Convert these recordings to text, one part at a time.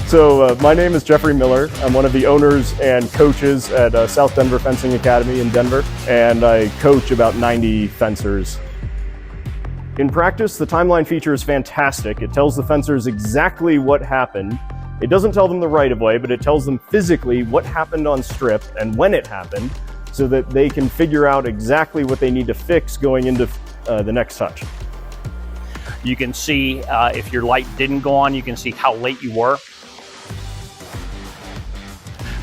So my name is Jeffrey Miller. I'm one of the owners and coaches at South Denver Fencing Academy in Denver, and I coach about 90 fencers. In practice, the timeline feature is fantastic. It tells the fencers exactly what happened. It doesn't tell them the right of way, but it tells them physically what happened on strip and when it happened, so that they can figure out exactly what they need to fix going into the next touch. You can see if your light didn't go on, you can see how late you were.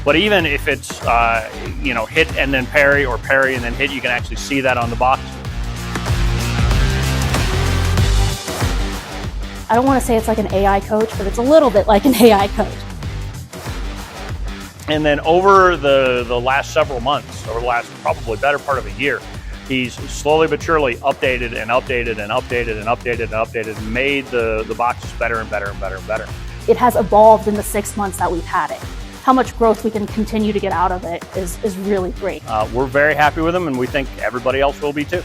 But even if it's hit and then parry, or parry and then hit, you can actually see that on the box. I don't want to say it's like an AI coach, but it's a little bit like an AI coach. And then over the last several months, or the last probably better part of a year, he's slowly but surely updated and updated and updated and updated and updated and made the boxes better and better and better and better. It has evolved in the 6 months that we've had it. How much growth we can continue to get out of it is really great. We're very happy with him, and we think everybody else will be too.